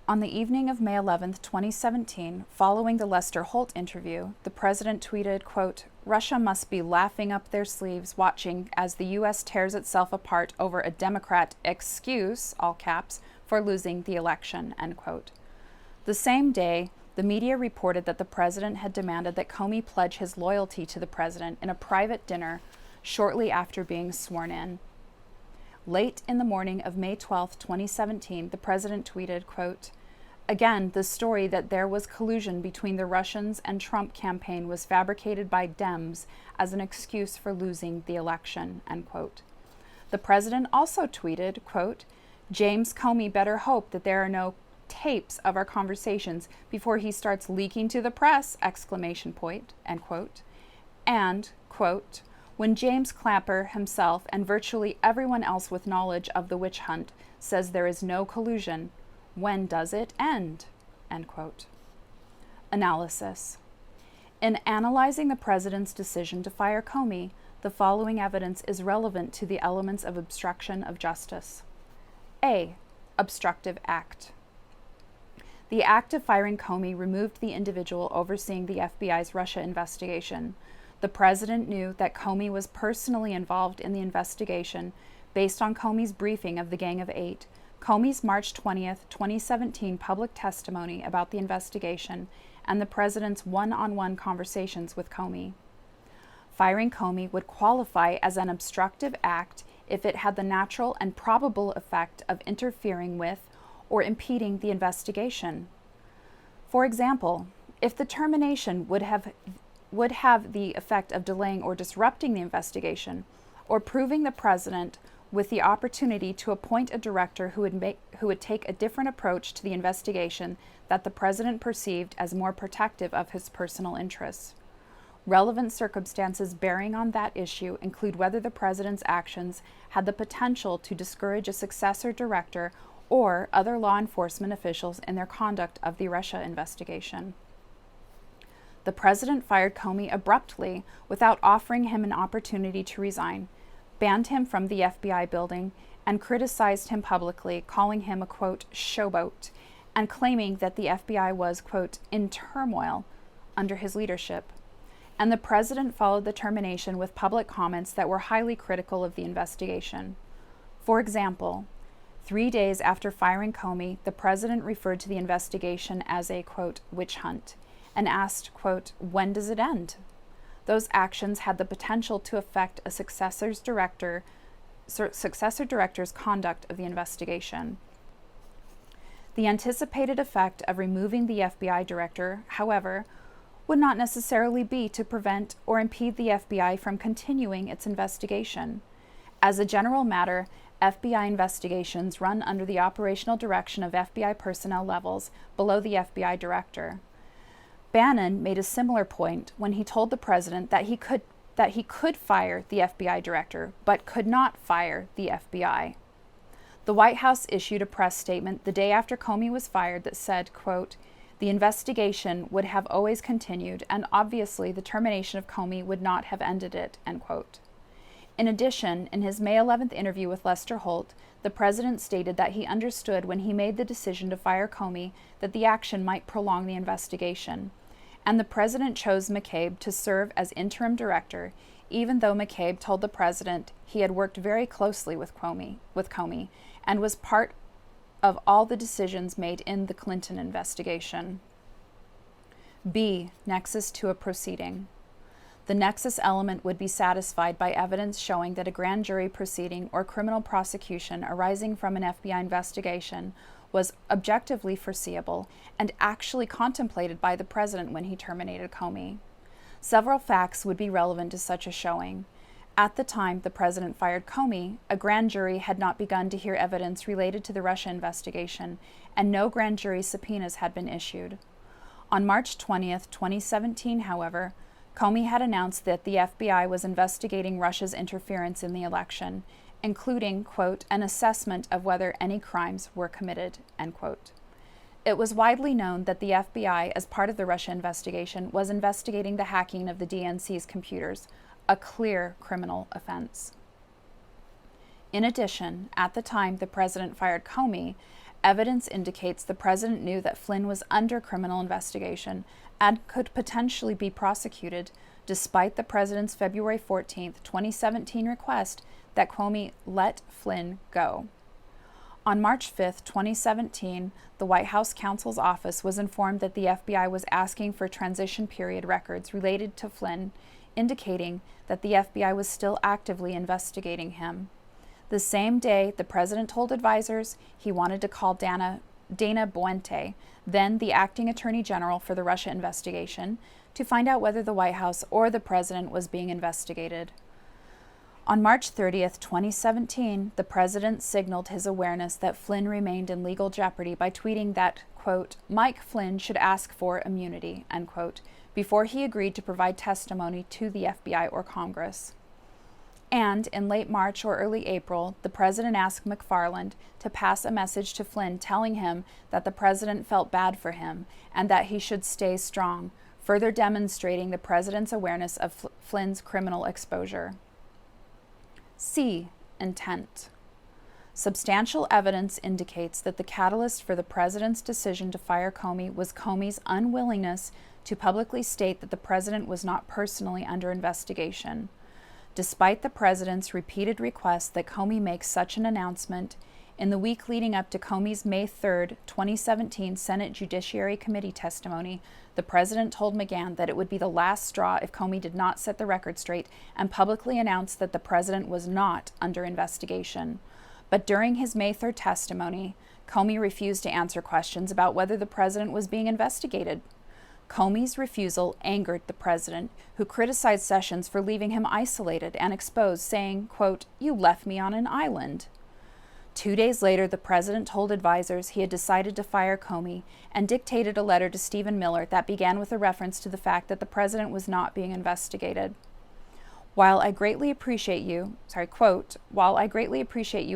On the evening of May 11, 2017, following the Lester Holt interview, the president tweeted, quote, "Russia must be laughing up their sleeves watching as the U.S. tears itself apart over a Democrat excuse, all caps, for losing the election," end quote. The same day, the media reported that the president had demanded that Comey pledge his loyalty to the president in a private dinner shortly after being sworn in. Late in the morning of May 12, 2017, the president tweeted, quote, "Again, the story that there was collusion between the Russians and Trump campaign was fabricated by Dems as an excuse for losing the election," end quote. The president also tweeted, quote, "James Comey better hope that there are no tapes of our conversations before he starts leaking to the press, exclamation point," end quote. And, quote, "When James Clapper himself and virtually everyone else with knowledge of the witch hunt says there is no collusion, when does it end?" End quote. Analysis. In analyzing the president's decision to fire Comey, the following evidence is relevant to the elements of obstruction of justice. A. Obstructive act. The act of firing Comey removed the individual overseeing the FBI's Russia investigation. The president knew that Comey was personally involved in the investigation based on Comey's briefing of the Gang of Eight, Comey's March 20th, 2017 public testimony about the investigation, and the president's one-on-one conversations with Comey. Firing Comey would qualify as an obstructive act if it had the natural and probable effect of interfering with or impeding the investigation. For example, if the termination would have the effect of delaying or disrupting the investigation, or proving the president with the opportunity to appoint a director who would take a different approach to the investigation that the president perceived as more protective of his personal interests. Relevant circumstances bearing on that issue include whether the president's actions had the potential to discourage a successor director or other law enforcement officials in their conduct of the Russia investigation. The president fired Comey abruptly without offering him an opportunity to resign, banned him from the FBI building, and criticized him publicly, calling him a, quote, showboat, and claiming that the FBI was, quote, in turmoil under his leadership. And the president followed the termination with public comments that were highly critical of the investigation. For example, 3 days after firing Comey, the president referred to the investigation as a, quote, witch hunt, and asked, quote, when does it end? Those actions had the potential to affect a successor director's conduct of the investigation. The anticipated effect of removing the FBI director, however, would not necessarily be to prevent or impede the FBI from continuing its investigation. As a general matter, FBI investigations run under the operational direction of FBI personnel levels below the FBI director. Bannon made a similar point when he told the president that he could fire the FBI director, but could not fire the FBI. The White House issued a press statement the day after Comey was fired that said, quote, "The investigation would have always continued, and obviously the termination of Comey would not have ended it," end quote. In addition, in his May 11th interview with Lester Holt, the president stated that he understood when he made the decision to fire Comey that the action might prolong the investigation. And the president chose McCabe to serve as interim director, even though McCabe told the president he had worked very closely with Comey and was part of all the decisions made in the Clinton investigation. B. Nexus to a proceeding. The nexus element would be satisfied by evidence showing that a grand jury proceeding or criminal prosecution arising from an FBI investigation was objectively foreseeable and actually contemplated by the president when he terminated Comey. Several facts would be relevant to such a showing. At the time the president fired Comey, a grand jury had not begun to hear evidence related to the Russia investigation, and no grand jury subpoenas had been issued. On March 20th, 2017, however, Comey had announced that the FBI was investigating Russia's interference in the election, including, quote, an assessment of whether any crimes were committed, end quote. It was widely known that the FBI, as part of the Russia investigation, was investigating the hacking of the DNC's computers, a clear criminal offense. In addition, at the time the president fired Comey, Evidence indicates the president knew that Flynn was under criminal investigation and could potentially be prosecuted, despite the president's February 14, 2017 request that Comey let Flynn go. On March 5, 2017, the White House counsel's office was informed that the FBI was asking for transition period records related to Flynn, indicating that the FBI was still actively investigating him. The same day, the president told advisors he wanted to call Dana Boente, then the acting attorney general for the Russia investigation, to find out whether the White House or the president was being investigated. On March 30, 2017, the president signaled his awareness that Flynn remained in legal jeopardy by tweeting that, quote, Mike Flynn should ask for immunity, end quote, before he agreed to provide testimony to the FBI or Congress. And in late March or early April, the president asked McFarland to pass a message to Flynn telling him that the president felt bad for him and that he should stay strong, further demonstrating the president's awareness of Flynn's criminal exposure. C. Intent. Substantial evidence indicates that the catalyst for the president's decision to fire Comey was Comey's unwillingness to publicly state that the president was not personally under investigation. Despite the president's repeated request that Comey make such an announcement, in the week leading up to Comey's May 3, 2017 Senate Judiciary Committee testimony, the president told McGahn that it would be the last straw if Comey did not set the record straight and publicly announce that the president was not under investigation. But during his May 3 testimony, Comey refused to answer questions about whether the president was being investigated. Comey's refusal angered the president, who criticized Sessions for leaving him isolated and exposed, saying, quote, You left me on an island. 2 days later, the president told advisors he had decided to fire Comey and dictated a letter to Stephen Miller that began with a reference to the fact that the president was not being investigated. While I greatly appreciate you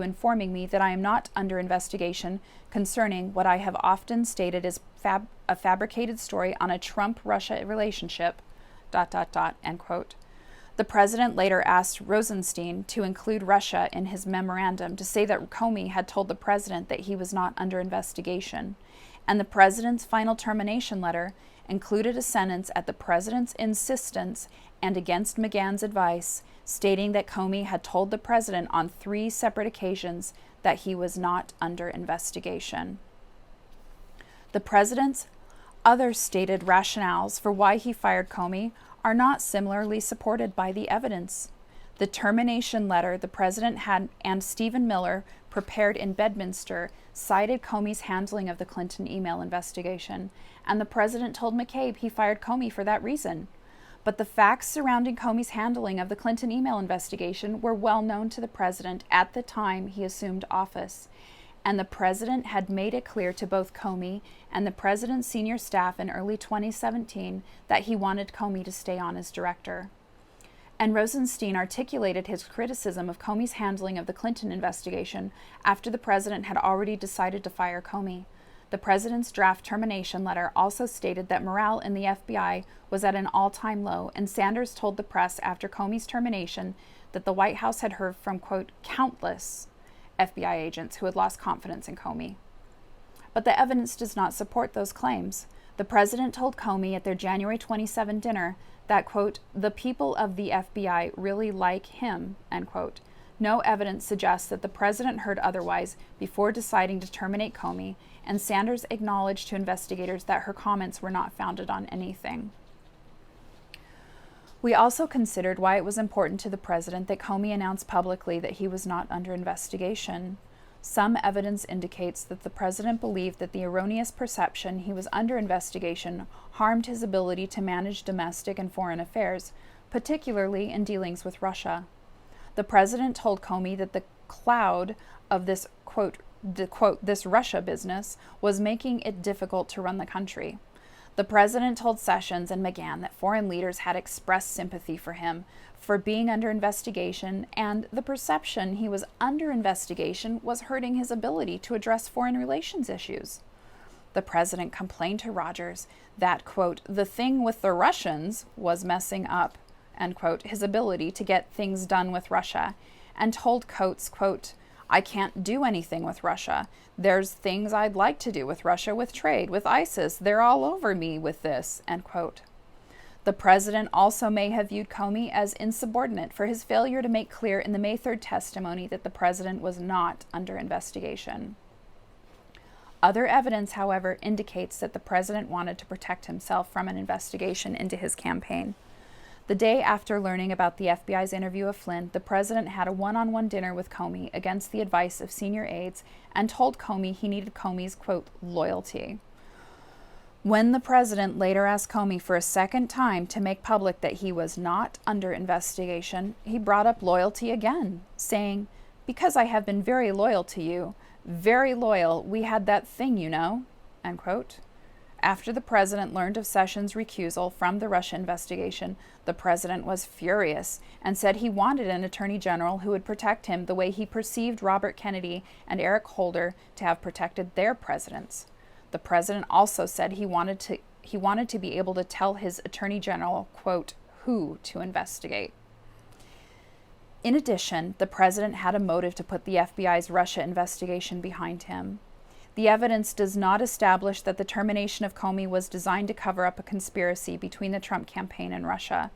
informing me that I am not under investigation concerning what I have often stated as a fabricated story on a Trump-Russia relationship, ... end quote. The president later asked Rosenstein to include Russia in his memorandum to say that Comey had told the president that he was not under investigation, and the president's final termination letter included a sentence at the president's insistence and against McGahn's advice, stating that Comey had told the president on 3 separate occasions that he was not under investigation. The president's other stated rationales for why he fired Comey are not similarly supported by the evidence. The termination letter the president had and Stephen Miller prepared in Bedminster cited Comey's handling of the Clinton email investigation, and the president told McCabe he fired Comey for that reason. But the facts surrounding Comey's handling of the Clinton email investigation were well known to the president at the time he assumed office, and the president had made it clear to both Comey and the president's senior staff in early 2017 that he wanted Comey to stay on as director. And Rosenstein articulated his criticism of Comey's handling of the Clinton investigation after the president had already decided to fire Comey. The president's draft termination letter also stated that morale in the FBI was at an all-time low, and Sanders told the press after Comey's termination that the White House had heard from, quote, countless FBI agents who had lost confidence in Comey. But the evidence does not support those claims. The president told Comey at their January 27 dinner that, quote, the people of the FBI really like him, end quote. No evidence suggests that the president heard otherwise before deciding to terminate Comey, and Sanders acknowledged to investigators that her comments were not founded on anything. We also considered why it was important to the president that Comey announced publicly that he was not under investigation. Some evidence indicates that the president believed that the erroneous perception he was under investigation harmed his ability to manage domestic and foreign affairs, particularly in dealings with Russia. The president told Comey that the cloud of this, quote, this Russia business was making it difficult to run the country. The president told Sessions and McGahn that foreign leaders had expressed sympathy for him for being under investigation, and the perception he was under investigation was hurting his ability to address foreign relations issues. The president complained to Rogers that, quote, the thing with the Russians was messing up, end quote, his ability to get things done with Russia, and told Coates, quote, I can't do anything with Russia. There's things I'd like to do with Russia, with trade, with ISIS. They're all over me with this, end quote. The president also may have viewed Comey as insubordinate for his failure to make clear in the May 3rd testimony that the president was not under investigation. Other evidence, however, indicates that the president wanted to protect himself from an investigation into his campaign. The day after learning about the FBI's interview of Flynn, the president had a one-on-one dinner with Comey against the advice of senior aides and told Comey he needed Comey's, quote, loyalty. When the president later asked Comey for a second time to make public that he was not under investigation, he brought up loyalty again, saying, "Because I have been very loyal to you, very loyal, we had that thing, you know," end quote. After the president learned of Sessions' recusal from the Russia investigation, the president was furious and said he wanted an attorney general who would protect him the way he perceived Robert Kennedy and Eric Holder to have protected their presidents. The president also said he wanted to be able to tell his attorney general, quote, who to investigate. In addition, the president had a motive to put the FBI's Russia investigation behind him. The evidence does not establish that the termination of Comey was designed to cover up a conspiracy between the Trump campaign and Russia.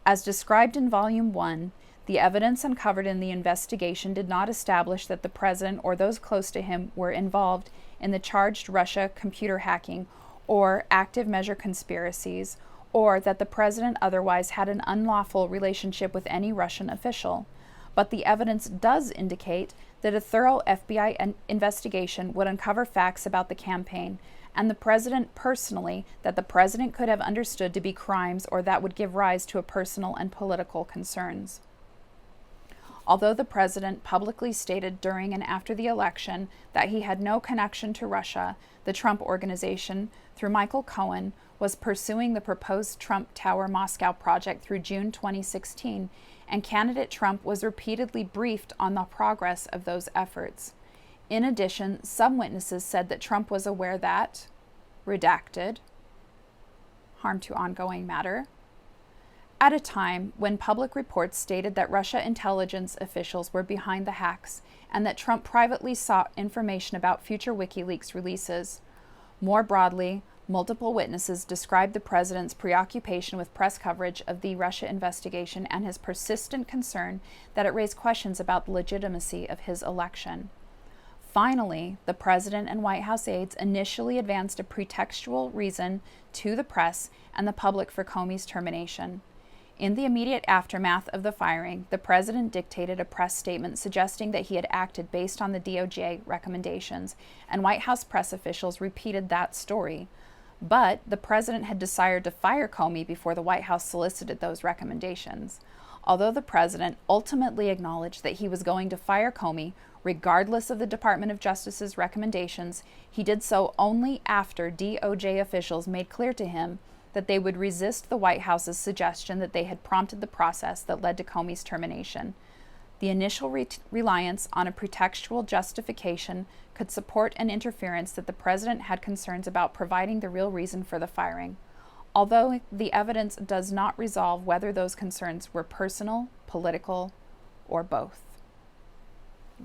As described in Volume 1, the evidence uncovered in the investigation did not establish that the president or those close to him were involved in the charged Russia computer hacking or active measure conspiracies, or that the president otherwise had an unlawful relationship with any Russian official. But the evidence does indicate that a thorough FBI investigation would uncover facts about the campaign and the president personally that the president could have understood to be crimes or that would give rise to a personal and political concerns. Although the president publicly stated during and after the election that he had no connection to Russia, the Trump Organization, through Michael Cohen, was pursuing the proposed Trump Tower Moscow project through June 2016, and candidate Trump was repeatedly briefed on the progress of those efforts. In addition, some witnesses said that Trump was aware that, redacted, harm to ongoing matter, at a time when public reports stated that Russia intelligence officials were behind the hacks and that Trump privately sought information about future WikiLeaks releases. More broadly, multiple witnesses described the president's preoccupation with press coverage of the Russia investigation and his persistent concern that it raised questions about the legitimacy of his election. Finally, the president and White House aides initially advanced a pretextual reason to the press and the public for Comey's termination. In the immediate aftermath of the firing, the president dictated a press statement suggesting that he had acted based on the DOJ recommendations, and White House press officials repeated that story. But the president had decided to fire Comey before the White House solicited those recommendations. Although the president ultimately acknowledged that he was going to fire Comey, regardless of the Department of Justice's recommendations, he did so only after DOJ officials made clear to him that they would resist the White House's suggestion that they had prompted the process that led to Comey's termination. The initial reliance on a pretextual justification could support an interference that the president had concerns about providing the real reason for the firing, although the evidence does not resolve whether those concerns were personal, political, or both.